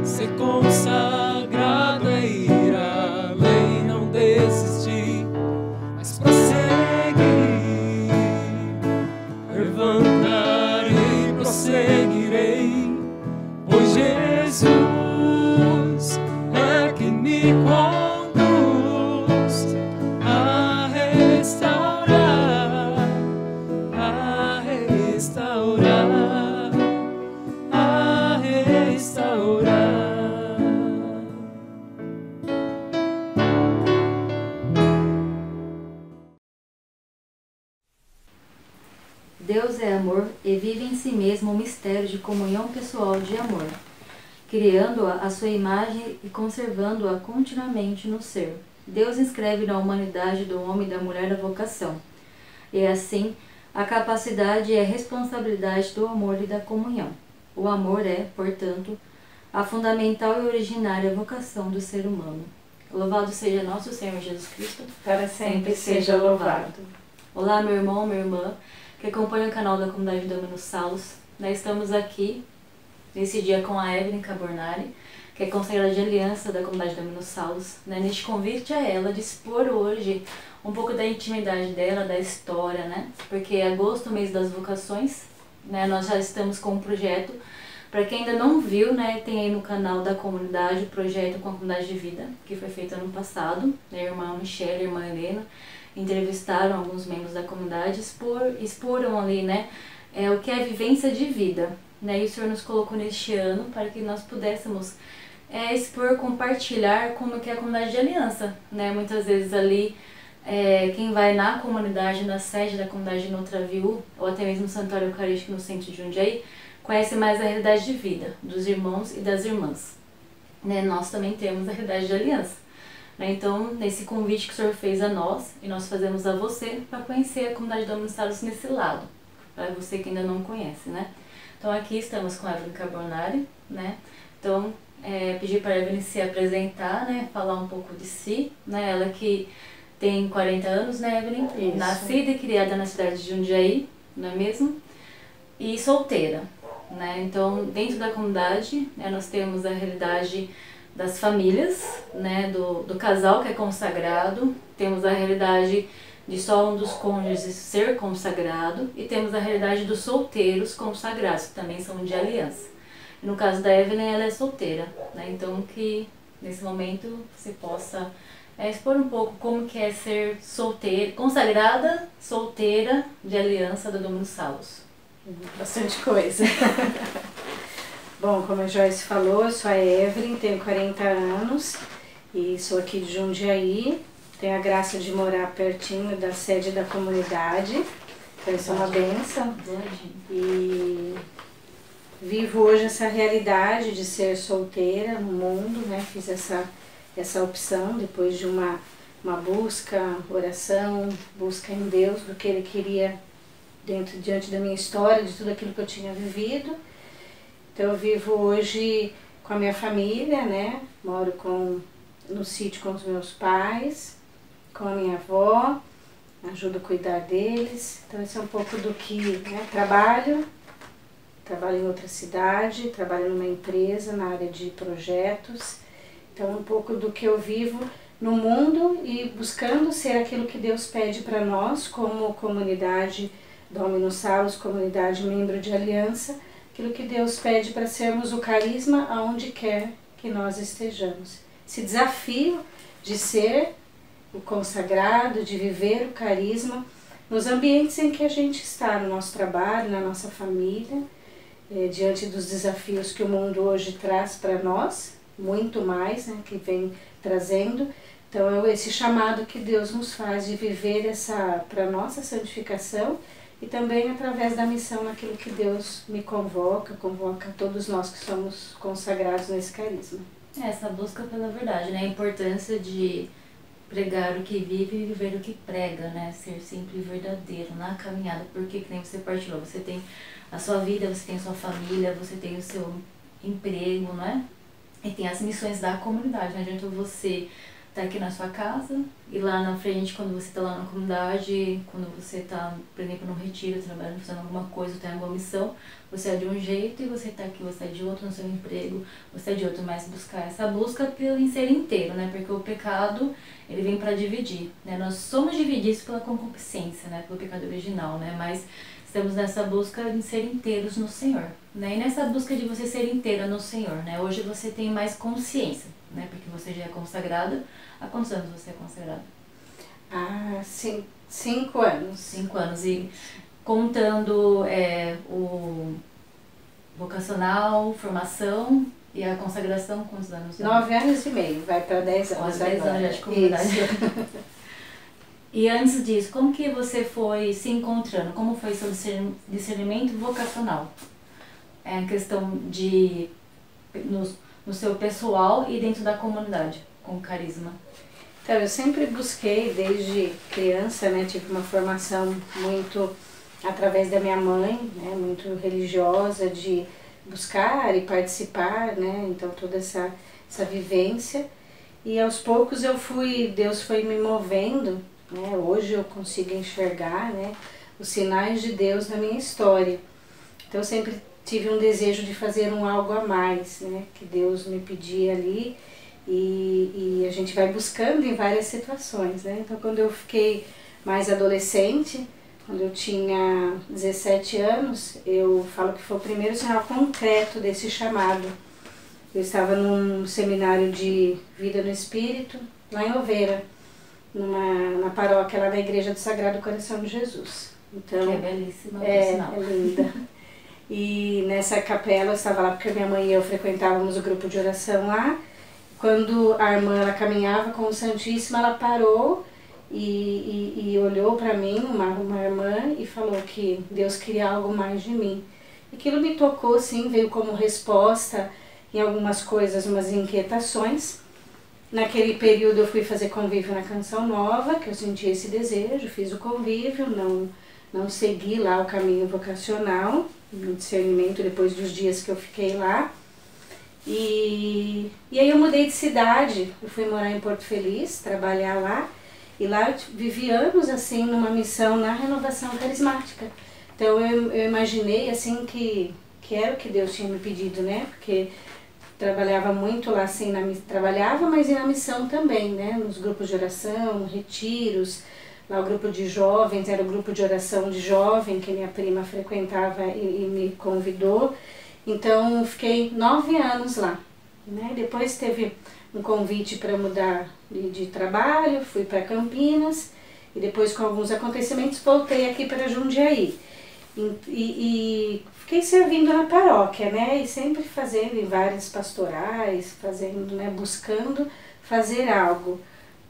Ser consagrado é ir além, não desistir, mas prosseguir. Levantarei, prosseguirei, pois Jesus é quem me conduz a restaurar, a restaurar, a restaurar. Deus é amor e vive em si mesmo o mistério de comunhão pessoal de amor, criando-a à sua imagem e conservando-a continuamente no ser. Deus inscreve na humanidade do homem e da mulher a vocação, e assim a capacidade e a responsabilidade do amor e da comunhão. O amor é, portanto, a fundamental e originária vocação do ser humano. Louvado seja nosso Senhor Jesus Cristo, Para sempre seja louvado. Olá, meu irmão, minha irmã, que acompanha o canal da comunidade Dominus Salus. Nós estamos aqui nesse dia com a Evelyn Cabornari, que é conselheira de aliança da comunidade Dominus Salus, neste convite a ela de expor hoje um pouco da intimidade dela, da história, né? Porque agosto, mês das vocações, né? Nós já estamos com um projeto. Para quem ainda não viu, né, tem aí no canal da comunidade o projeto com a comunidade de vida, que foi feito ano passado. A irmã Michelle e a irmã Helena entrevistaram alguns membros da comunidade, exporam ali, né, o que é vivência de vida, né, e o Senhor nos colocou neste ano para que nós pudéssemos expor, compartilhar como que é a comunidade de aliança, né, muitas vezes ali, quem vai na comunidade, na sede da comunidade de Notraviú, ou até mesmo no Santuário Eucarístico no centro de Jundiaí, conhece mais a realidade de vida dos irmãos e das irmãs, né, nós também temos a realidade de aliança. Então, nesse convite que o Senhor fez a nós, e nós fazemos a você, para conhecer a comunidade Dominus Salus nesse lado, para você que ainda não conhece, né? Então, aqui estamos com a Evelyn Carbonari, né? Então, pedir para a Evelyn se apresentar, né? Falar um pouco de si, né? Ela que tem 40 anos, né, Evelyn? Isso. Nascida e criada na cidade de Jundiaí, não é mesmo? E solteira, né? Então, dentro da comunidade, né, nós temos a realidade das famílias, né, do casal que é consagrado, temos a realidade de só um dos cônjuges ser consagrado e temos a realidade dos solteiros consagrados, que também são de aliança. E no caso da Evelyn, ela é solteira, né, então que nesse momento você possa expor um pouco como que é ser solteira, consagrada, solteira de aliança da Dominus Salus. Bastante coisa. Bom, como a Joyce falou, eu sou a Evelyn, tenho 40 anos e sou aqui de Jundiaí. Tenho a graça de morar pertinho da sede da comunidade, então isso é uma bênção. E vivo hoje essa realidade de ser solteira no mundo, né? Fiz essa opção depois de uma busca, oração, busca em Deus do que Ele queria diante da minha história, de tudo aquilo que eu tinha vivido. Então eu vivo hoje com a minha família, né? Moro no sítio com os meus pais, com a minha avó, ajudo a cuidar deles. Então esse é um pouco do que, né? Trabalho em outra cidade, trabalho numa empresa na área de projetos. Então um pouco do que eu vivo no mundo e buscando ser aquilo que Deus pede para nós como comunidade Dominus Salus, comunidade membro de aliança, aquilo que Deus pede para sermos o carisma aonde quer que nós estejamos. Esse desafio de ser o consagrado, de viver o carisma nos ambientes em que a gente está, no nosso trabalho, na nossa família, diante dos desafios que o mundo hoje traz para nós, muito mais, né, que vem trazendo. Então, esse chamado que Deus nos faz de viver para nossa santificação, e também através da missão naquilo que Deus me convoca todos nós que somos consagrados nesse carisma. Essa busca pela verdade, né? A importância de pregar o que vive e viver o que prega, né? Ser sempre verdadeiro na caminhada, porque que nem você partilhou, você tem a sua vida, você tem a sua família, você tem o seu emprego, né? E tem as missões da comunidade, não adianta você tá aqui na sua casa, e lá na frente, quando você tá lá na comunidade, quando você tá, por exemplo, no retiro, trabalhando, fazendo alguma coisa, tem alguma missão, você é de um jeito e você tá aqui, você é de outro no seu emprego, você é de outro, mas buscar essa busca pelo ser inteiro, né? Porque o pecado, ele vem para dividir, né? Nós somos divididos pela concupiscência, né? Pelo pecado original, né? Mas estamos nessa busca de ser inteiros no Senhor, né? E nessa busca de você ser inteira no Senhor, né? Hoje você tem mais consciência, né? Porque você já é consagrada. Há quantos anos você é consagrada? Ah, 5 anos. 5 anos. E contando o vocacional, formação e a consagração, quantos anos? 9 anos e meio, vai para 10 anos. Quase 10 anos já de comunidade. E antes disso, como que você foi se encontrando? Como foi seu discernimento vocacional? É a questão de no seu pessoal e dentro da comunidade, com carisma. Então, eu sempre busquei, desde criança, né, tive uma formação muito através da minha mãe, né, muito religiosa, de buscar e participar, né, então toda essa vivência. E aos poucos Deus foi me movendo, né, hoje eu consigo enxergar, né, os sinais de Deus na minha história. Então eu sempre tive um desejo de fazer algo a mais, né, que Deus me pedia ali. E a gente vai buscando em várias situações, né? Então, quando eu fiquei mais adolescente, quando eu tinha 17 anos, eu falo que foi o primeiro sinal concreto desse chamado. Eu estava num seminário de vida no Espírito, lá em Oveira, na paróquia, lá na Igreja do Sagrado Coração de Jesus. Então, que é belíssima, é linda. E nessa capela, eu estava lá porque minha mãe e eu frequentávamos o grupo de oração lá. Quando a irmã ela caminhava com o Santíssimo, ela parou e olhou para mim, uma irmã, e falou que Deus queria algo mais de mim. Aquilo me tocou, sim, veio como resposta em algumas coisas, umas inquietações. Naquele período eu fui fazer convívio na Canção Nova, que eu senti esse desejo, fiz o convívio, não segui lá o caminho vocacional, no discernimento depois dos dias que eu fiquei lá. E aí eu mudei de cidade, eu fui morar em Porto Feliz, trabalhar lá, e lá eu vivi anos assim numa missão na renovação carismática. Então eu imaginei assim que era o que Deus tinha me pedido, né? Porque trabalhava muito lá assim, trabalhava, mas e na missão também, né? Nos grupos de oração, retiros, lá o grupo de jovens, era o grupo de oração de jovem que minha prima frequentava e me convidou. Então, fiquei 9 anos lá, né? Depois teve um convite para mudar de trabalho, fui para Campinas e depois com alguns acontecimentos voltei aqui para Jundiaí. E fiquei servindo na paróquia, né? E sempre fazendo em várias pastorais, fazendo, né? Buscando fazer algo.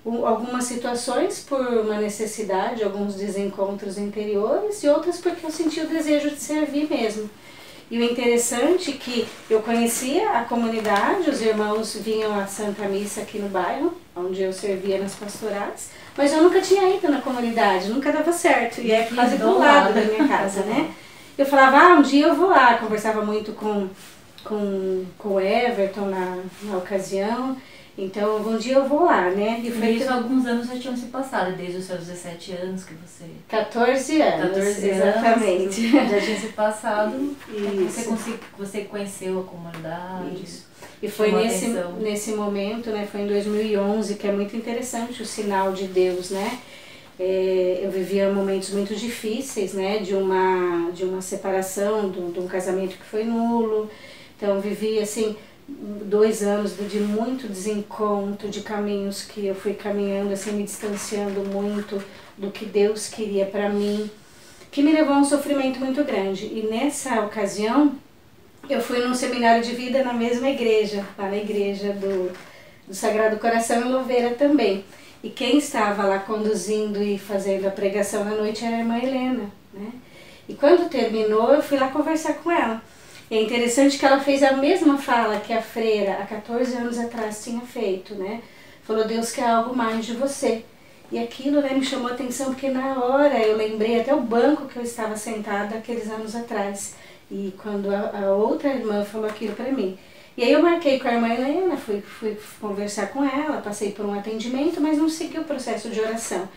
Algumas situações por uma necessidade, alguns desencontros interiores e outras porque eu senti o desejo de servir mesmo. E o interessante é que eu conhecia a comunidade, os irmãos vinham à Santa Missa aqui no bairro, onde eu servia nas pastorais, mas eu nunca tinha ido na comunidade, nunca dava certo, e é quase do lado da minha casa, né? Eu falava, um dia eu vou lá, conversava muito com o Everton na ocasião, então um dia eu vou lá, né? E foi isso, alguns anos já tinham se passado, desde os seus 17 anos que você... 14 anos, 14 exatamente. Anos, já tinha se passado, isso. Você conheceu a comunidade. Isso. E foi nesse momento, né, foi em 2011, que é muito interessante o sinal de Deus, né? Eu vivia momentos muito difíceis, né, de uma separação, de um casamento que foi nulo, então vivi assim... 2 anos de muito desencontro, de caminhos que eu fui caminhando, assim, me distanciando muito do que Deus queria para mim, que me levou a um sofrimento muito grande. E nessa ocasião, eu fui num seminário de vida na mesma igreja, lá na igreja do Sagrado Coração em Louveira também. E quem estava lá conduzindo e fazendo a pregação na noite era a irmã Helena, né? E quando terminou, eu fui lá conversar com ela. E é interessante que ela fez a mesma fala que a freira há 14 anos atrás tinha feito, né? Falou, Deus quer algo mais de você. E aquilo, né, me chamou a atenção porque na hora eu lembrei até o banco que eu estava sentada aqueles anos atrás. E quando a outra irmã falou aquilo para mim, E aí eu marquei com a irmã Helena, fui conversar com ela, passei por um atendimento, mas não segui o processo de oração.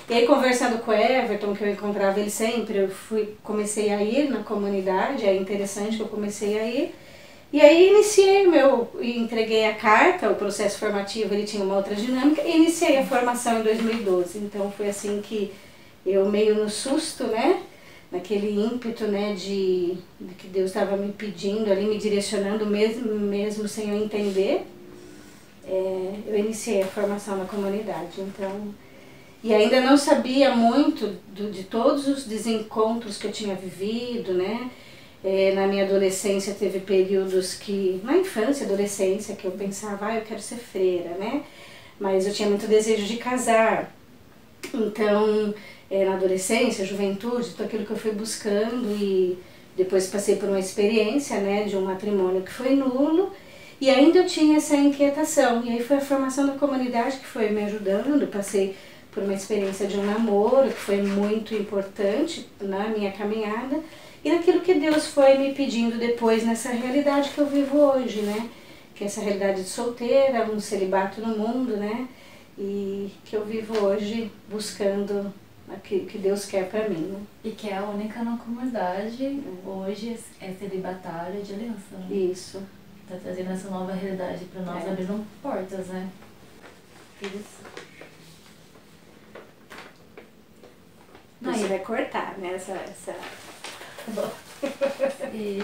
E aí conversando com o Everton, que eu encontrava ele sempre, comecei a ir na comunidade, é interessante que eu comecei a ir. E aí entreguei a carta, o processo formativo ele tinha uma outra dinâmica, e iniciei a formação em 2012. Então foi assim que eu meio no susto, né? Naquele ímpeto, né, de que Deus estava me pedindo ali, me direcionando mesmo sem eu entender, eu iniciei a formação na comunidade. Então, e ainda não sabia muito de todos os desencontros que eu tinha vivido, né? Na minha adolescência teve períodos na infância, adolescência, que eu pensava, eu quero ser freira, né? Mas eu tinha muito desejo de casar. Então, na adolescência, juventude, tudo aquilo que eu fui buscando, e depois passei por uma experiência, né, de um matrimônio que foi nulo, e ainda eu tinha essa inquietação. E aí foi a formação da comunidade que foi me ajudando, passei por uma experiência de um namoro que foi muito importante na minha caminhada, e naquilo que Deus foi me pedindo depois nessa realidade que eu vivo hoje, né? Que é essa realidade de solteira, um celibato no mundo, né? E que eu vivo hoje buscando aquilo que Deus quer pra mim, né? E que é a única na comunidade, hoje é celibatária de aliança, né? Isso. Tá trazendo essa nova realidade pra nós, abrindo portas, né? Isso. Você vai cortar, né? Essa... E...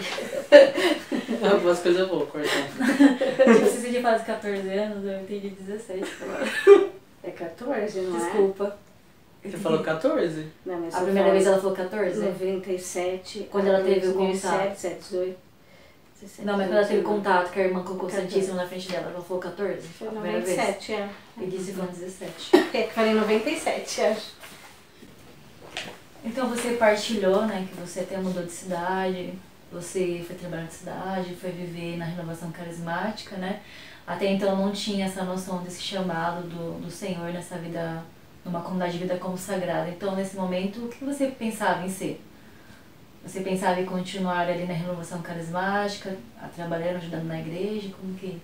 Algumas coisas eu vou cortar. Tipo, se você faz 14 anos, eu entendi 17. É 14, não é? Desculpa. Você falou 14? Não, mas A primeira vez ela falou 14? 97. Quando ela teve o contato. 17, 18, 17. Não, mas quando ela teve contato, que a irmã colocou o Santíssimo na frente dela, ela falou 14? Foi A primeira vez. 97, E disse falando 17. Falei 97, acho. Então você partilhou, né, que você até mudou de cidade, você foi trabalhar na cidade, foi viver na renovação carismática, né? Até então não tinha essa noção desse chamado do Senhor nessa vida, numa comunidade de vida consagrada. Então nesse momento, o que você pensava em ser? Você pensava em continuar ali na renovação carismática, trabalhando, ajudando na igreja, como que...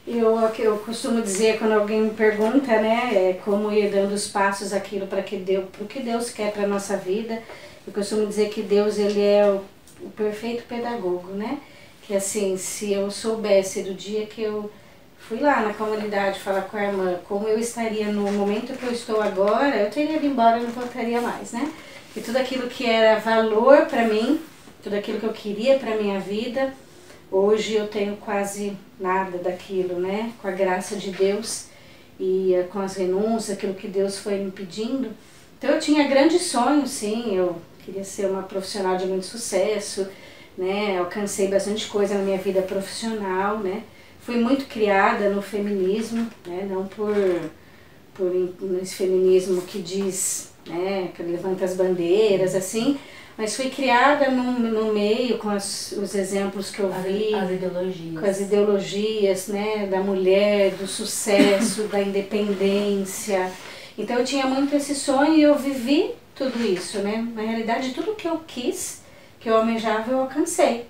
Eu costumo dizer, quando alguém me pergunta, né, como ir dando os passos aquilo para que Deus quer para a nossa vida, eu costumo dizer que Deus, ele é o perfeito pedagogo, né? Que assim, se eu soubesse do dia que eu fui lá na comunidade falar com a irmã, como eu estaria no momento que eu estou agora, eu teria ido embora e não voltaria mais, né? E tudo aquilo que era valor para mim, tudo aquilo que eu queria para minha vida, hoje eu tenho quase nada daquilo, né? Com a graça de Deus e com as renúncias, aquilo que Deus foi me pedindo. Então eu tinha grandes sonhos, sim, eu queria ser uma profissional de muito sucesso, né? Alcancei bastante coisa na minha vida profissional, né? Fui muito criada no feminismo, né? Não por esse feminismo que diz, né? Que levanta as bandeiras, assim, mas fui criada no meio com os exemplos que eu vi. As ideologias. Com as ideologias, né, da mulher, do sucesso, da independência. Então eu tinha muito esse sonho e eu vivi tudo isso, né? Na realidade, tudo que eu quis, que eu almejava, eu alcancei.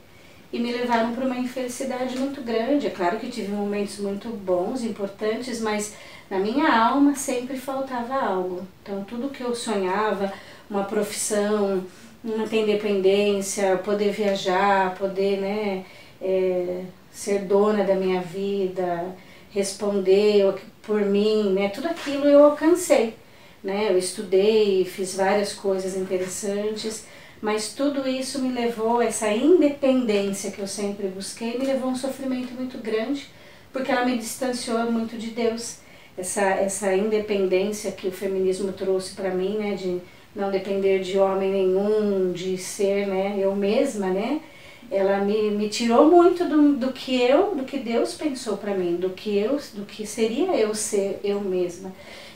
E me levaram para uma infelicidade muito grande. É claro que tive momentos muito bons, importantes, mas na minha alma sempre faltava algo. Então tudo que eu sonhava, uma profissão, não ter independência, poder viajar, poder, né, ser dona da minha vida, responder por mim, né, tudo aquilo eu alcancei, né, eu estudei, fiz várias coisas interessantes, mas tudo isso me levou, essa independência que eu sempre busquei, me levou a um sofrimento muito grande, porque ela me distanciou muito de Deus, essa independência que o feminismo trouxe para mim, né, de não depender de homem nenhum, de ser, né, eu mesma, né, ela me tirou muito do que Deus pensou para mim, do que seria eu ser eu mesma.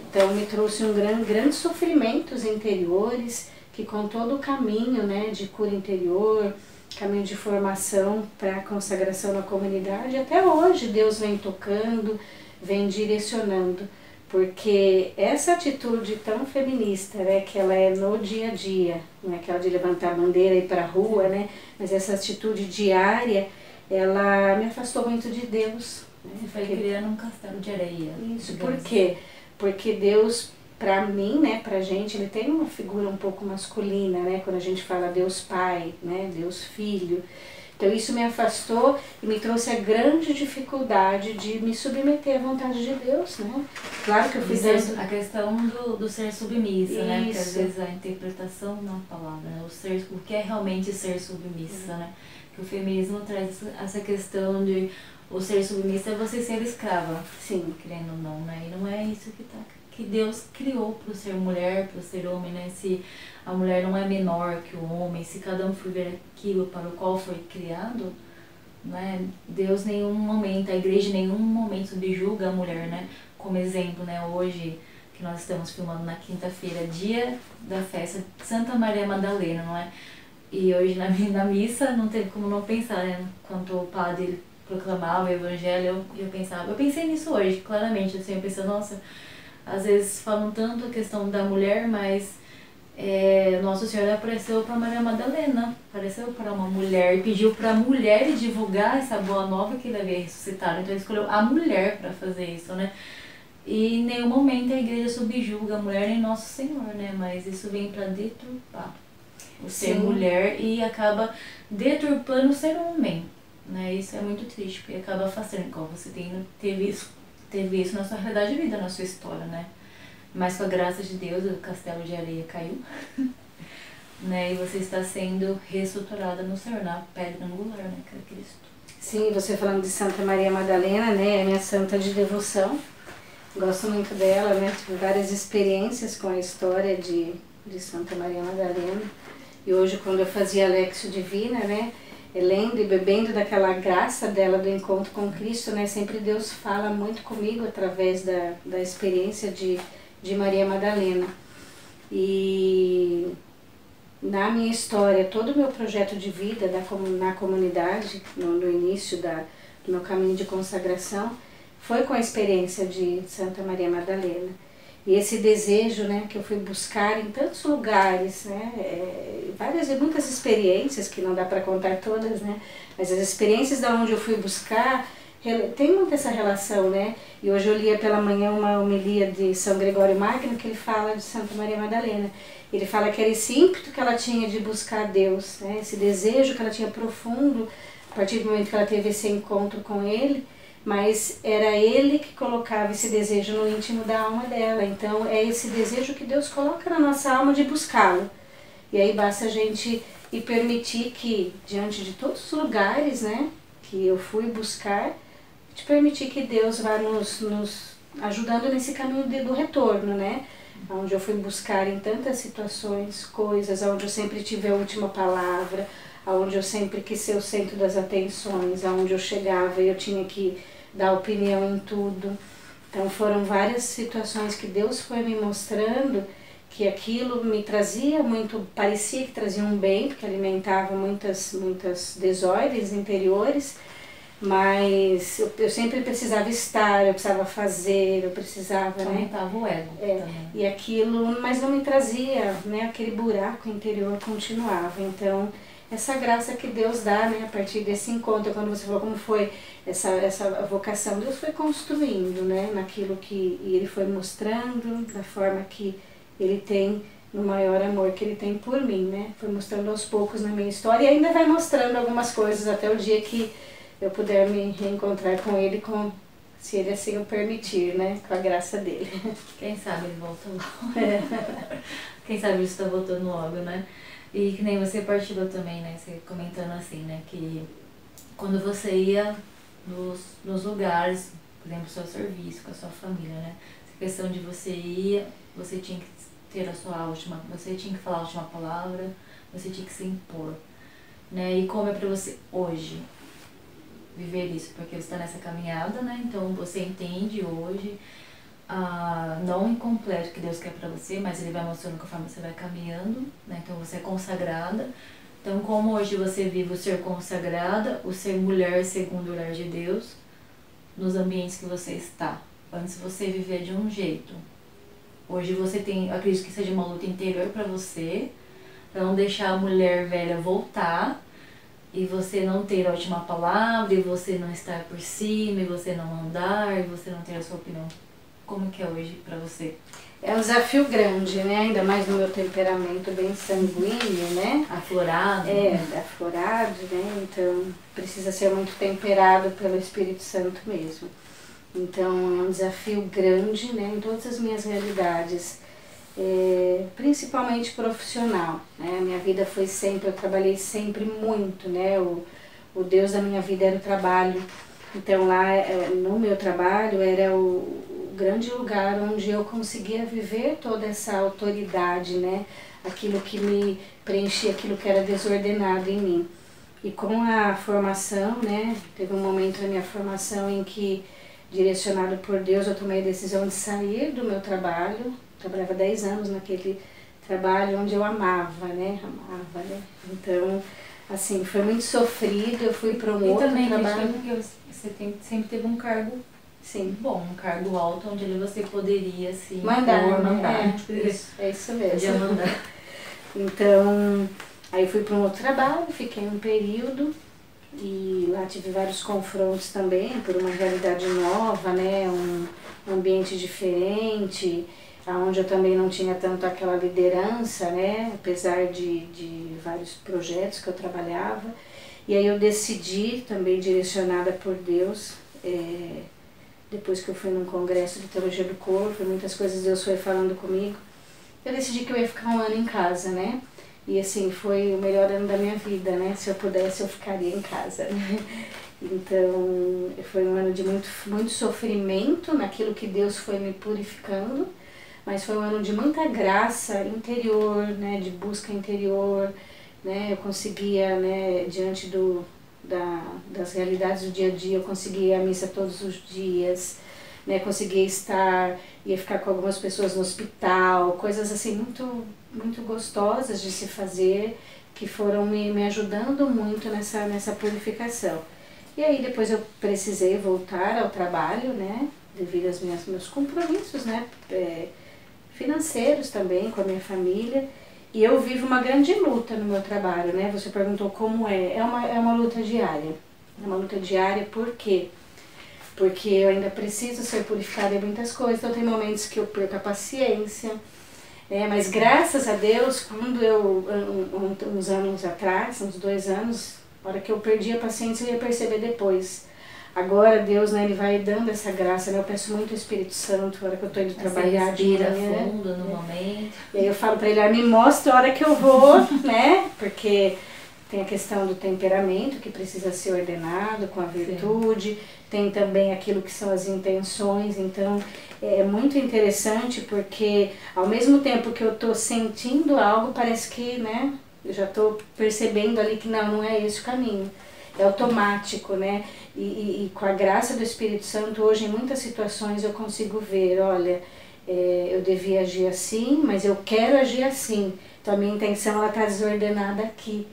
Então me trouxe grandes sofrimentos interiores, que com todo o caminho, né, de cura interior, caminho de formação para a consagração na comunidade, até hoje Deus vem tocando, vem direcionando. Porque essa atitude tão feminista, né, que ela é no dia a dia, não é aquela de levantar a bandeira e ir para a rua, né, mas essa atitude diária, ela me afastou muito de Deus. Você foi criando um castelo de areia. Isso, por quê? Porque Deus, pra mim, né, pra gente, ele tem uma figura um pouco masculina, né, quando a gente fala Deus Pai, né, Deus Filho. Então isso me afastou e me trouxe a grande dificuldade de me submeter à vontade de Deus, né. Claro que eu fui dando... A questão do ser submissa, né, porque às Isso. vezes a interpretação na palavra, né, o que é realmente ser submissa, né, que o feminismo traz essa questão de o ser submissa é você ser escrava, Sim. querendo ou não, né, e não é isso que Deus criou para o ser mulher, para o ser homem, né, se a mulher não é menor que o homem, se cada um for ver aquilo para o qual foi criado, né, Deus em nenhum momento, a igreja em nenhum momento subjuga a mulher, né, como exemplo, né, hoje que nós estamos filmando na quinta-feira, dia da festa de Santa Maria Madalena, não é? E hoje na missa não teve como não pensar, né, quando o padre proclamava o evangelho, eu pensei nisso hoje, claramente, assim, eu pensei, nossa, às vezes falam tanto a questão da mulher, mas Nosso Senhor apareceu para Maria Madalena, apareceu para uma mulher e pediu para a mulher divulgar essa boa nova que ele havia ressuscitado. Então ele escolheu a mulher para fazer isso, né? E em nenhum momento a igreja subjuga a mulher nem Nosso Senhor, né? Mas isso vem para deturpar o ser mulher e acaba deturpando o ser homem, né? Isso é muito triste, porque acaba afastando, igual você teve isso na sua realidade de vida, na sua história, né? Mas com a graça de Deus, o castelo de areia caiu, né? E você está sendo reestruturada no Senhor, na pedra angular, né? Que é Cristo. Sim, você falando de Santa Maria Madalena, né? É minha santa de devoção. Gosto muito dela, né? Tive várias experiências com a história de Santa Maria Madalena. E hoje, quando eu fazia a Lexio Divina, né? Lendo e bebendo daquela graça dela do encontro com Cristo, né? Sempre Deus fala muito comigo através da experiência de Maria Madalena. E na minha história, todo o meu projeto de vida na comunidade, no início do meu caminho de consagração, foi com a experiência de Santa Maria Madalena. E esse desejo, né, que eu fui buscar em tantos lugares, né, muitas experiências, que não dá para contar todas, né, mas as experiências da onde eu fui buscar, tem muito essa relação, né, e hoje eu lia pela manhã uma homilia de São Gregório Magno, que ele fala de Santa Maria Madalena. Ele fala que era esse ímpeto que ela tinha de buscar Deus, né, esse desejo que ela tinha profundo, a partir do momento que ela teve esse encontro com Ele, mas era Ele que colocava esse desejo no íntimo da alma dela. Então é esse desejo que Deus coloca na nossa alma de buscá-lo. E aí basta a gente ir permitir que, diante de todos os lugares, né, que eu fui buscar, te permitir que Deus vá nos ajudando nesse caminho do retorno, né? Onde eu fui buscar em tantas situações, coisas, onde eu sempre tive a última palavra, onde eu sempre quis ser o centro das atenções, onde eu chegava e eu tinha que dar opinião em tudo. Então foram várias situações que Deus foi me mostrando que aquilo me trazia muito, parecia que trazia um bem, porque alimentava muitas desordens interiores, mas eu sempre precisava estar, eu precisava fazer, eu precisava, né? Aumentava o ego também. E aquilo, mas não me trazia, né? Aquele buraco interior continuava. Então, essa graça que Deus dá, né, a partir desse encontro, quando você falou como foi essa vocação, Deus foi construindo, né, naquilo que Ele foi mostrando, da forma que Ele tem, no maior amor que Ele tem por mim, né, foi mostrando aos poucos na minha história e ainda vai mostrando algumas coisas até o dia que eu puder me reencontrar com Ele, se Ele assim o permitir, né, com a graça dEle. Quem sabe Ele volta logo. Quem sabe Ele está voltando logo, né? E que nem você partilhou também, né, você comentando assim, né, que quando você ia nos lugares, por exemplo, seu serviço, com a sua família, né, essa questão de você ir, você tinha que ter você tinha que falar a última palavra, você tinha que se impor, né, e como é pra você hoje viver isso, porque você está nessa caminhada, né, então você entende hoje não incompleto que Deus quer para você, mas Ele vai mostrando conforme você vai caminhando, né? Então você é consagrada. Então como hoje você vive o ser consagrada, o ser mulher segundo o olhar de Deus, nos ambientes que você está. Antes você vivia de um jeito. Hoje você tem, acredito que seja uma luta interior para você, para não deixar a mulher velha voltar, e você não ter a última palavra, e você não estar por cima, e você não mandar, e você não ter a sua opinião. Como que é hoje pra você? É um desafio grande, né? Ainda mais no meu temperamento bem sanguíneo, né? Aflorado? Aflorado, né? Então precisa ser muito temperado pelo Espírito Santo mesmo. Então é um desafio grande, né? Em todas as minhas realidades, principalmente profissional, né? A minha vida foi sempre, eu trabalhei sempre muito, né? O Deus da minha vida era o trabalho. Então lá no meu trabalho era o grande lugar onde eu conseguia viver toda essa autoridade, né? Aquilo que me preenchia, aquilo que era desordenado em mim. E com a formação, né? Teve um momento na minha formação em que, direcionado por Deus, eu tomei a decisão de sair do meu trabalho. Trabalhava 10 anos naquele trabalho onde eu amava, né? Amava, né? Então, assim, foi muito sofrido, eu fui para um outro trabalho. Porque você sempre teve um cargo bom, um cargo alto, onde ali você poderia, assim, mandar. É isso mesmo. Podia mandar. Então, aí eu fui para um outro trabalho, fiquei um período e lá tive vários confrontos também, por uma realidade nova, né? Um ambiente diferente, onde eu também não tinha tanto aquela liderança, né? Apesar de vários projetos que eu trabalhava. E aí eu decidi, também direcionada por Deus, depois que eu fui num congresso de teologia do corpo, muitas coisas Deus foi falando comigo, eu decidi que eu ia ficar um ano em casa, né? E assim, foi o melhor ano da minha vida, né? Se eu pudesse, eu ficaria em casa. Então, foi um ano de muito sofrimento naquilo que Deus foi me purificando, mas foi um ano de muita graça interior, né? De busca interior, né? Eu conseguia, né? Diante das realidades do dia a dia, eu conseguia ir à missa todos os dias, né? Conseguia ia ficar com algumas pessoas no hospital, coisas assim muito gostosas de se fazer, que foram me ajudando muito nessa purificação. E aí depois eu precisei voltar ao trabalho, né? Devido aos meus compromissos, né? Financeiros também, com a minha família. E eu vivo uma grande luta no meu trabalho, né? Você perguntou como é. É uma luta diária. É uma luta diária por quê? Porque eu ainda preciso ser purificada em muitas coisas. Então tem momentos que eu perco a paciência. Mas graças a Deus, quando uns anos atrás, uns 2 anos, na hora que eu perdi a paciência, eu ia perceber depois. Agora Deus, né, Ele vai dando essa graça, né? Eu peço muito o Espírito Santo, na hora que eu estou indo trabalhar de manhã. Fundo no momento. E aí eu falo para Ele, me mostra a hora que eu vou, né? Porque tem a questão do temperamento, que precisa ser ordenado com a virtude. Sim. Tem também aquilo que são as intenções. Então, é muito interessante porque, ao mesmo tempo que eu estou sentindo algo, parece que, né? Eu já estou percebendo ali que não é esse o caminho. É automático, né? E com a graça do Espírito Santo, hoje em muitas situações eu consigo ver, olha, eu devia agir assim, mas eu quero agir assim. Então a minha intenção está desordenada aqui.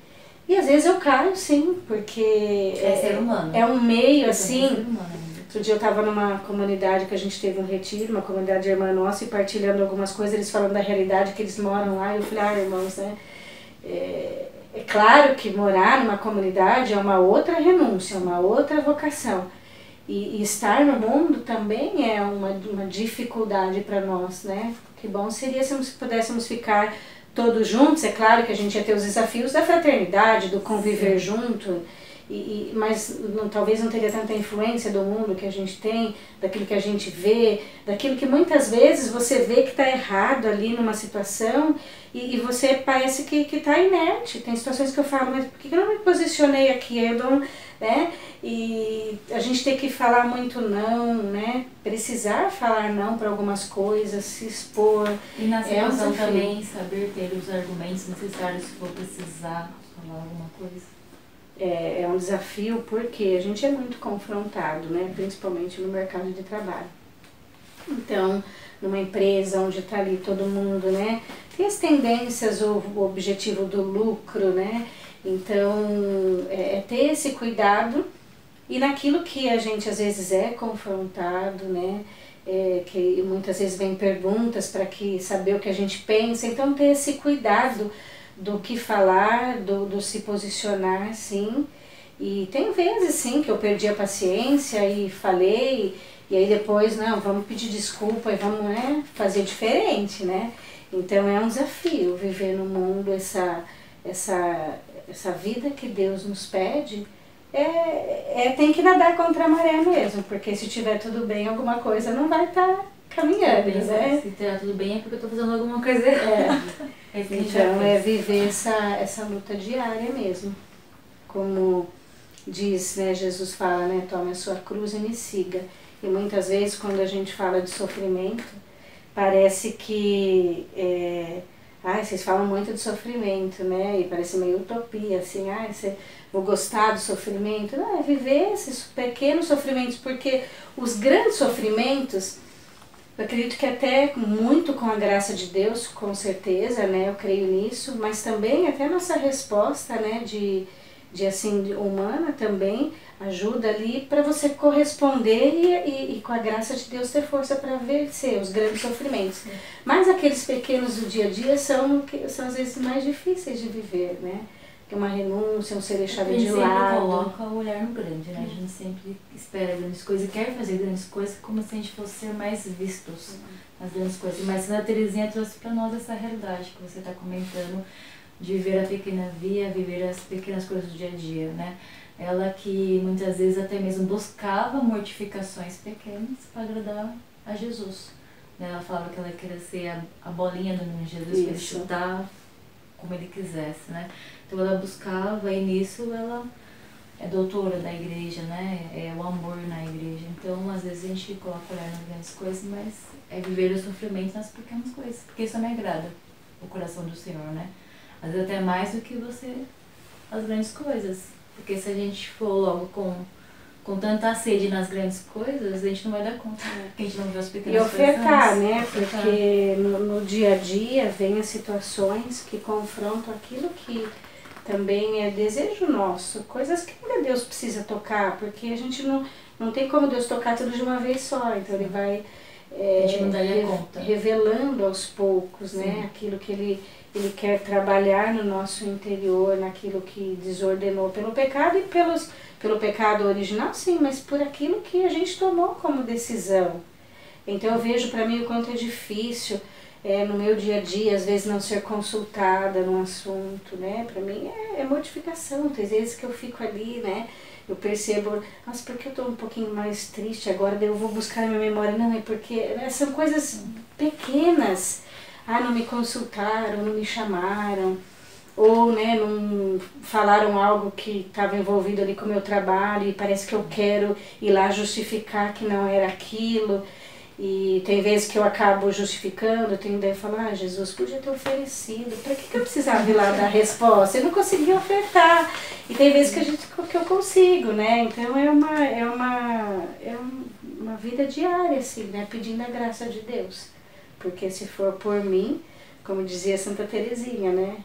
E às vezes eu caio sim, porque ser humano. É um meio assim. Outro dia eu estava numa comunidade que a gente teve um retiro, uma comunidade de irmã nossa, e partilhando algumas coisas, eles falando da realidade que eles moram lá, e eu falei, irmãos, né? É claro que morar numa comunidade é uma outra renúncia, uma outra vocação. E estar no mundo também é uma dificuldade para nós, né? Que bom seria se pudéssemos ficar todos juntos. É claro que a gente ia ter os desafios da fraternidade, do conviver junto, mas talvez não teria tanta influência do mundo que a gente tem, daquilo que a gente vê, daquilo que muitas vezes você vê que está errado ali numa situação e você parece que está inerte. Tem situações que eu falo, mas por que eu não me posicionei aqui? Né? E a gente tem que falar muito não, né? Precisar falar não para algumas coisas, se expor. E na situação também saber ter os argumentos necessários se for precisar falar alguma coisa. É um desafio porque a gente é muito confrontado, né? Principalmente no mercado de trabalho. Então, numa empresa onde está ali todo mundo, né? Tem as tendências, o objetivo do lucro, né? Então, ter esse cuidado e naquilo que a gente às vezes é confrontado, né? Que muitas vezes vem perguntas para saber o que a gente pensa. Então, ter esse cuidado do que falar, do se posicionar, sim. E tem vezes, sim, que eu perdi a paciência e falei, e aí depois, não, vamos pedir desculpa e vamos, né, fazer diferente, né? Então é um desafio viver no mundo essa vida que Deus nos pede. Tem que nadar contra a maré mesmo, porque se tiver tudo bem, alguma coisa não vai estar caminhando, né? Se tiver tudo bem é porque eu estou fazendo alguma coisa errada. Então é viver essa luta diária mesmo. Como diz, né, Jesus fala, né, tome a sua cruz e me siga. E muitas vezes quando a gente fala de sofrimento, parece que vocês falam muito de sofrimento, né? E parece meio utopia, assim, vou gostar do sofrimento. Não, é viver esses pequenos sofrimentos, porque os grandes sofrimentos, eu acredito que até muito com a graça de Deus, com certeza, né? Eu creio nisso, mas também até a nossa resposta, né, humana também ajuda ali para você corresponder e com a graça de Deus ter força para vencer os grandes sofrimentos. Mas aqueles pequenos do dia a dia são às vezes mais difíceis de viver, né? Que uma renúncia, um ser deixado de lado. A gente sempre coloca o olhar no grande, né? A gente sempre espera grandes coisas e quer fazer grandes coisas como se a gente fosse ser mais vistos nas grandes coisas. Mas a Santa Teresinha trouxe para nós essa realidade que você está comentando, de viver a pequena via, viver as pequenas coisas do dia a dia, né? Ela que muitas vezes até mesmo buscava mortificações pequenas para agradar a Jesus. Ela falava que ela queria ser a bolinha do menino Jesus, para ele chutar como ele quisesse, né? Então ela buscava e nisso ela é doutora da igreja, né? É o amor na igreja. Então às vezes a gente coloca o olhar nas grandes coisas, mas é viver o sofrimento nas pequenas coisas, porque isso me agrada o coração do Senhor, né? Às vezes até mais do que as grandes coisas. Porque se a gente for logo com tanta sede nas grandes coisas, a gente não vai dar conta, né? Porque a gente não vê as pequenas coisas. E ofertar, né? Porque no dia a dia vem as situações que confrontam aquilo que também é desejo nosso. Coisas que ainda Deus precisa tocar, porque a gente não tem como Deus tocar tudo de uma vez só. Então Ele vai a gente não daria conta. Revelando aos poucos, né? Aquilo que Ele quer trabalhar no nosso interior, naquilo que desordenou pelo pecado e pelo pecado original, sim, mas por aquilo que a gente tomou como decisão. Então eu vejo para mim o quanto é difícil no meu dia a dia, às vezes não ser consultada num assunto, né? Para mim é mortificação, tem vezes que eu fico ali, né? Eu percebo, nossa, porque eu estou um pouquinho mais triste agora, daí eu vou buscar na minha memória. Não, é porque são coisas pequenas. Não me consultaram, não me chamaram, ou né, não falaram algo que estava envolvido ali com o meu trabalho e parece que eu quero ir lá justificar que não era aquilo. E tem vezes que eu acabo justificando, eu tenho ideia de falar, Jesus podia ter oferecido, para que eu precisava ir lá dar resposta? Eu não conseguia ofertar. E tem vezes que eu consigo, né? Então é uma vida diária, assim, né? Pedindo a graça de Deus. Porque se for por mim, como dizia Santa Teresinha, né?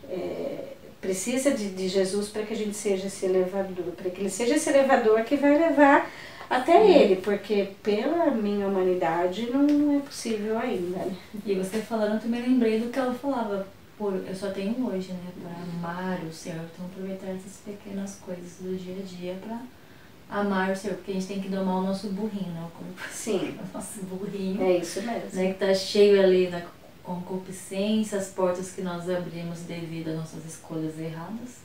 Precisa de Jesus para que a gente seja esse elevador, para que ele seja esse elevador que vai levar até ele, porque pela minha humanidade não é possível ainda, né? E você falando, eu também lembrei do que ela falava, eu só tenho hoje, né, para amar o Senhor, então aproveitar essas pequenas coisas do dia a dia para amar o Senhor, porque a gente tem que domar o nosso burrinho, né, sim, o nosso burrinho, é isso mesmo, né, que tá cheio ali da concupiscência, as portas que nós abrimos devido às nossas escolhas erradas,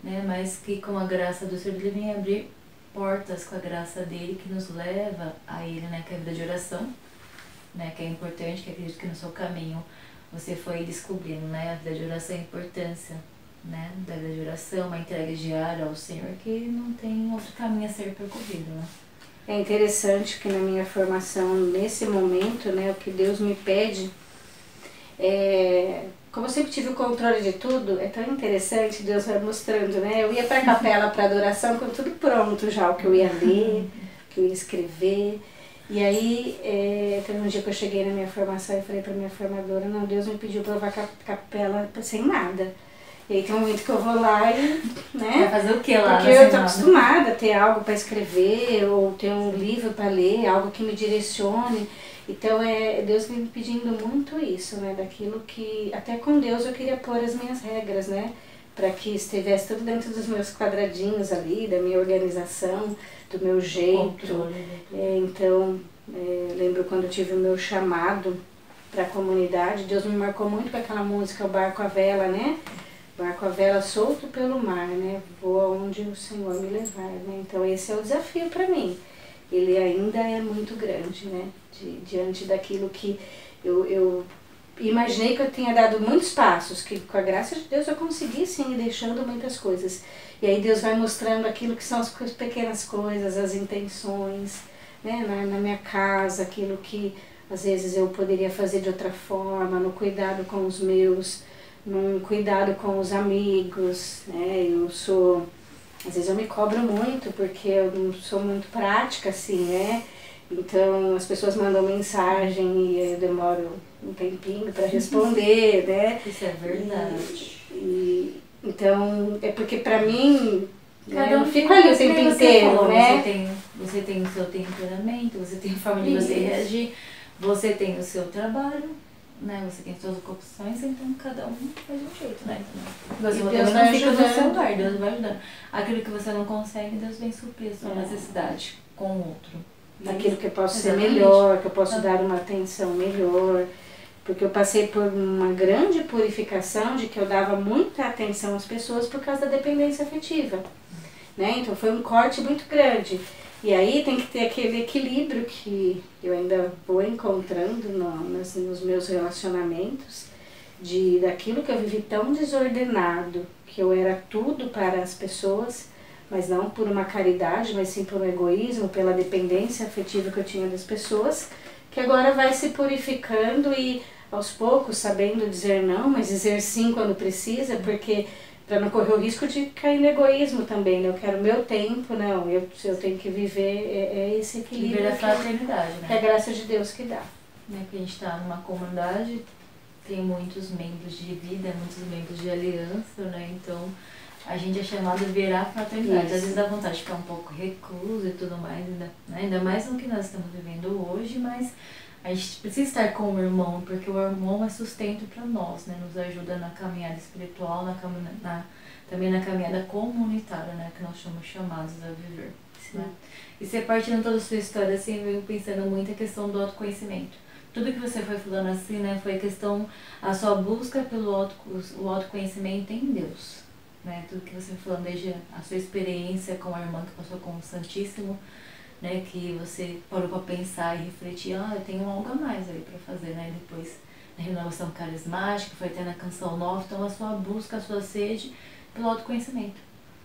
né, mas que com a graça do Senhor ele vem abrir portas com a graça dele que nos leva a ele, né, que é a vida de oração, né, que é importante, que acredito que no seu caminho você foi descobrindo, né, a vida de oração, a importância, né, da vida de oração, uma entrega diária ao Senhor que não tem outro caminho a ser percorrido, né. É interessante que na minha formação, nesse momento, né, o que Deus me pede como eu sempre tive o controle de tudo, é tão interessante, Deus vai mostrando, né? Eu ia para a capela para adoração com tudo pronto já, o que eu ia ler, o que eu ia escrever. E aí, teve um dia que eu cheguei na minha formação e falei para minha formadora, não, Deus me pediu para eu levar a capela sem nada. E aí tem um momento que eu vou lá e, né? Vai fazer o que lá? Porque eu tô acostumada a ter algo para escrever, ou ter um livro para ler, algo que me direcione. Então, Deus vem me pedindo muito isso, né? Daquilo que, até com Deus eu queria pôr as minhas regras, né? Para que estivesse tudo dentro dos meus quadradinhos ali, da minha organização, do meu jeito. Então, lembro quando eu tive o meu chamado para a comunidade, Deus me marcou muito com aquela música, o Barco à Vela, né? Barco à Vela solto pelo mar, né? Vou aonde o Senhor me levar, né? Então esse é o desafio para mim. Ele ainda é muito grande, né? Diante daquilo que eu imaginei que eu tinha dado muitos passos, que com a graça de Deus eu consegui sim ir deixando muitas coisas. E aí Deus vai mostrando aquilo que são as pequenas coisas, as intenções, né? Na minha casa, aquilo que às vezes eu poderia fazer de outra forma, no cuidado com os meus, no cuidado com os amigos, né? Às vezes eu me cobro muito, porque eu não sou muito prática, assim, né? Então as pessoas mandam mensagem e eu demoro um tempinho para responder, né? Isso é verdade. Então, é porque pra mim, né, eu não fico ali o tempo inteiro, né? Você tem o seu temperamento, você tem a forma de você reagir, você tem o seu trabalho, né? Você tem suas ocupações, então cada um faz um jeito, né? Então, você Deus não vai fica no seu ajudando. lugar, Deus vai ajudando. Aquilo que você não consegue, Deus vem suprir a sua necessidade com o outro. Aquilo que eu posso Exatamente. ser melhor, que eu posso dar uma atenção melhor. Porque eu passei por uma grande purificação de que eu dava muita atenção às pessoas por causa da dependência afetiva, né? Então foi um corte muito grande. E aí tem que ter aquele equilíbrio que eu ainda vou encontrando nos meus relacionamentos, daquilo que eu vivi tão desordenado, que eu era tudo para as pessoas, mas não por uma caridade, mas sim por um egoísmo, pela dependência afetiva que eu tinha das pessoas, que agora vai se purificando e aos poucos sabendo dizer não, mas dizer sim quando precisa, porque para não correr o risco de cair no egoísmo também, né? Eu quero meu tempo, não, eu tenho que viver esse equilíbrio. Viver a fraternidade, Que é a né? graça de Deus que dá. Porque a gente está numa comunidade, tem muitos membros de vida, muitos membros de aliança, né? Então a gente é chamado a virar a fraternidade. Isso. Às vezes dá vontade de ficar um pouco recluso e tudo mais, ainda mais no que nós estamos vivendo hoje, mas a gente precisa estar com o irmão, porque o irmão é sustento para nós, né? Nos ajuda na caminhada espiritual, também na caminhada comunitária, né? Que nós somos chamados a viver. Né? E você partindo toda a sua história, assim, eu venho pensando muito a questão do autoconhecimento. Tudo que você foi falando assim, né? Foi a sua busca pelo o autoconhecimento em Deus. Né? Tudo que você foi falando, desde a sua experiência com a irmã que passou com o Santíssimo, né, que você parou para pensar e refletir, eu tenho algo a mais aí para fazer, né, depois na renovação carismática, foi até na canção nova, então a sua busca, a sua sede pelo autoconhecimento,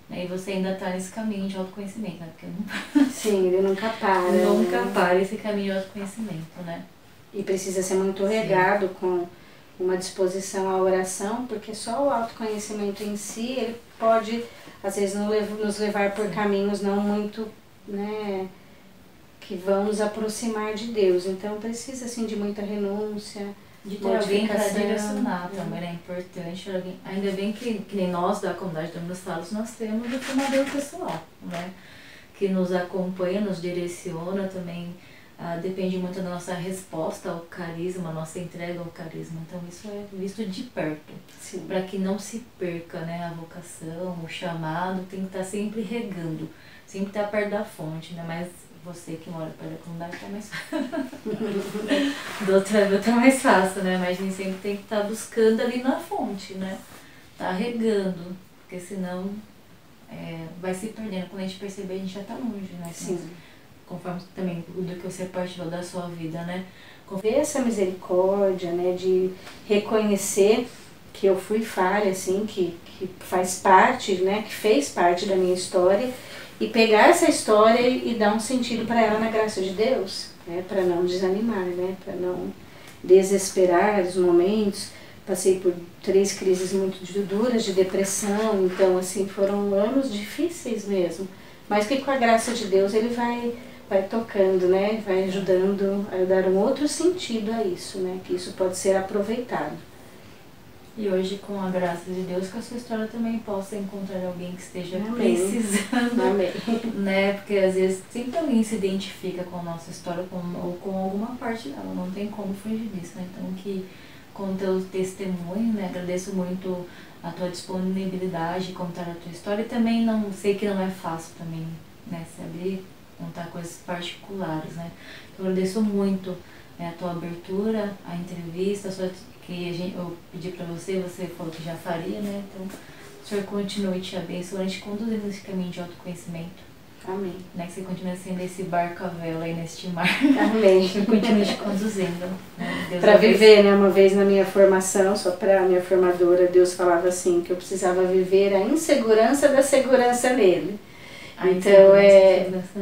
né, e você ainda está nesse caminho de autoconhecimento, né, porque Sim, ele nunca para. nunca né? para esse caminho de autoconhecimento, né. E precisa ser muito regado com uma disposição à oração, porque só o autoconhecimento em si, ele pode, às vezes, nos levar por caminhos não muito, né, que vão nos aproximar de Deus. Então precisa assim de muita renúncia, De ter alguém para modificação, direcionar também, é importante. Ainda bem que nem nós da comunidade do Meus Salos, nós temos o formador pessoal, né? Que nos acompanha, nos direciona também. Depende muito da nossa resposta ao carisma, nossa entrega ao carisma. Então isso é visto de perto, para que não se perca, né, a vocação, o chamado, tem que estar sempre regando, sempre estar perto da fonte, né? Mas você que mora perto da comunidade tá mais fácil. Do outro lado tá mais fácil, né? Mas a gente sempre tem que estar buscando ali na fonte, né? Tá regando, porque senão vai se perdendo. Quando a gente perceber, a gente já tá longe, né? Sim. Conforme também do que você partilhou da sua vida, né? Ver essa misericórdia, né, de reconhecer que eu fui falha, assim, que faz parte, né, que fez parte da minha história, e pegar essa história e dar um sentido para ela na graça de Deus, né, para não desanimar, né, para não desesperar os momentos. Passei por 3 crises muito duras de depressão, então assim foram anos difíceis mesmo, mas que com a graça de Deus ele vai tocando, né, vai ajudando a dar um outro sentido a isso, né, que isso pode ser aproveitado. E hoje, com a graça de Deus, que a sua história também possa encontrar alguém que esteja Amém. precisando, Amém. né? Porque às vezes sempre alguém se identifica com a nossa história ou com alguma parte dela, não tem como fugir disso, né? Então, que com o teu testemunho, né? Agradeço muito a tua disponibilidade, contar a tua história, e também não sei que não é fácil também, né? Se abrir, contar coisas particulares, né? Então, agradeço muito, né, a tua abertura, a entrevista, eu pedi para você falou que já faria, né? Então, o Senhor continue te abençoando, te conduzindo nesse caminho de autoconhecimento. Amém. Né? Que você continue sendo esse barco à vela aí neste mar. Amém. Que continue te conduzindo. Né? Para viver, né? Uma vez na minha formação, só para a minha formadora, Deus falava assim, que eu precisava viver a insegurança da segurança nele. Então,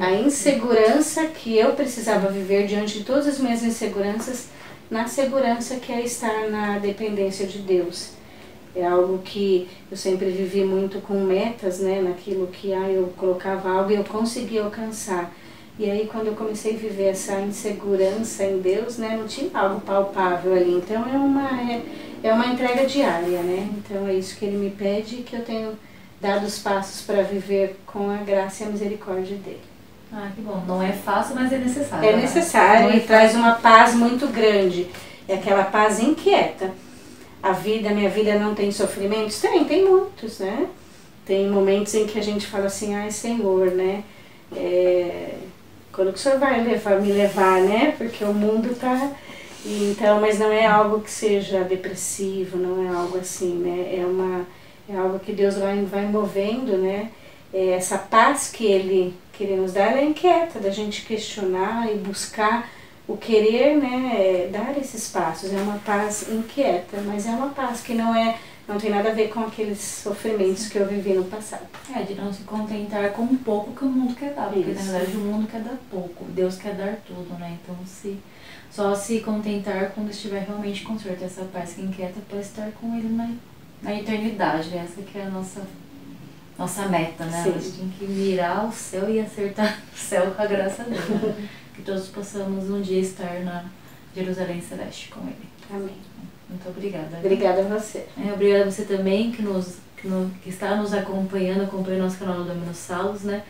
a insegurança que eu precisava viver diante de todas as minhas inseguranças, na segurança que é estar na dependência de Deus. É algo que eu sempre vivi muito com metas, né? Naquilo que eu colocava algo e eu conseguia alcançar. E aí, quando eu comecei a viver essa insegurança em Deus, né? Não tinha algo palpável ali. Então, é uma entrega diária, né? Então, é isso que Ele me pede, que eu tenho dado os passos para viver com a graça e a misericórdia dele. Ah, que bom. Não é fácil, mas é necessário. É necessário, né? E traz uma paz muito grande. É aquela paz inquieta. Minha vida não tem sofrimentos? Tem muitos, né? Tem momentos em que a gente fala assim, ai Senhor, né? Quando que o Senhor vai me levar, né? Porque o mundo tá... Então, mas não é algo que seja depressivo, não é algo assim, né? É algo que Deus vai movendo, né? Essa paz que Ele nos dá, ela é inquieta, da gente questionar e buscar o querer, né? Dar esses passos. É uma paz inquieta, mas é uma paz que não tem nada a ver com aqueles sofrimentos que eu vivi no passado. De não se contentar com um pouco que o mundo quer dar, porque na verdade o mundo quer dar pouco, Deus quer dar tudo, né? Então, só se contentar quando estiver realmente com Senhor, essa paz que inquieta para estar com Ele na eternidade. Essa que é a nossa meta, né? Sim. A gente tem que mirar o céu e acertar o céu com a graça dele, né? Que todos possamos um dia estar na Jerusalém Celeste com Ele. Amém. Muito obrigada. Obrigada a você. Obrigada a você também que está nos acompanha o nosso canal do Domino Salos, né?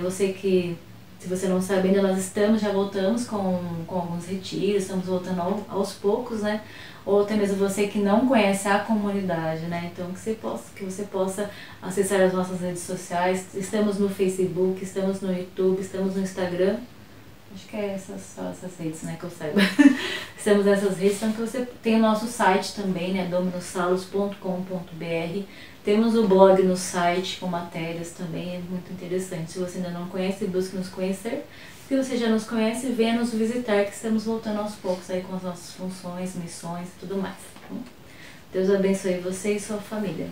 Você que, se você não sabe ainda, nós já voltamos com alguns retiros, estamos voltando aos poucos, né? Ou até mesmo você que não conhece a comunidade, né? Então que você possa acessar as nossas redes sociais. Estamos no Facebook, estamos no YouTube, estamos no Instagram. Acho que só essas redes, né, que eu saiba. Estamos nessas redes, então que você tem o nosso site também, né, dominosalos.com.br. Temos o blog no site com matérias também, é muito interessante. Se você ainda não conhece, busque nos conhecer. Se você já nos conhece, venha nos visitar, que estamos voltando aos poucos aí com as nossas funções, missões e tudo mais. Deus abençoe você e sua família.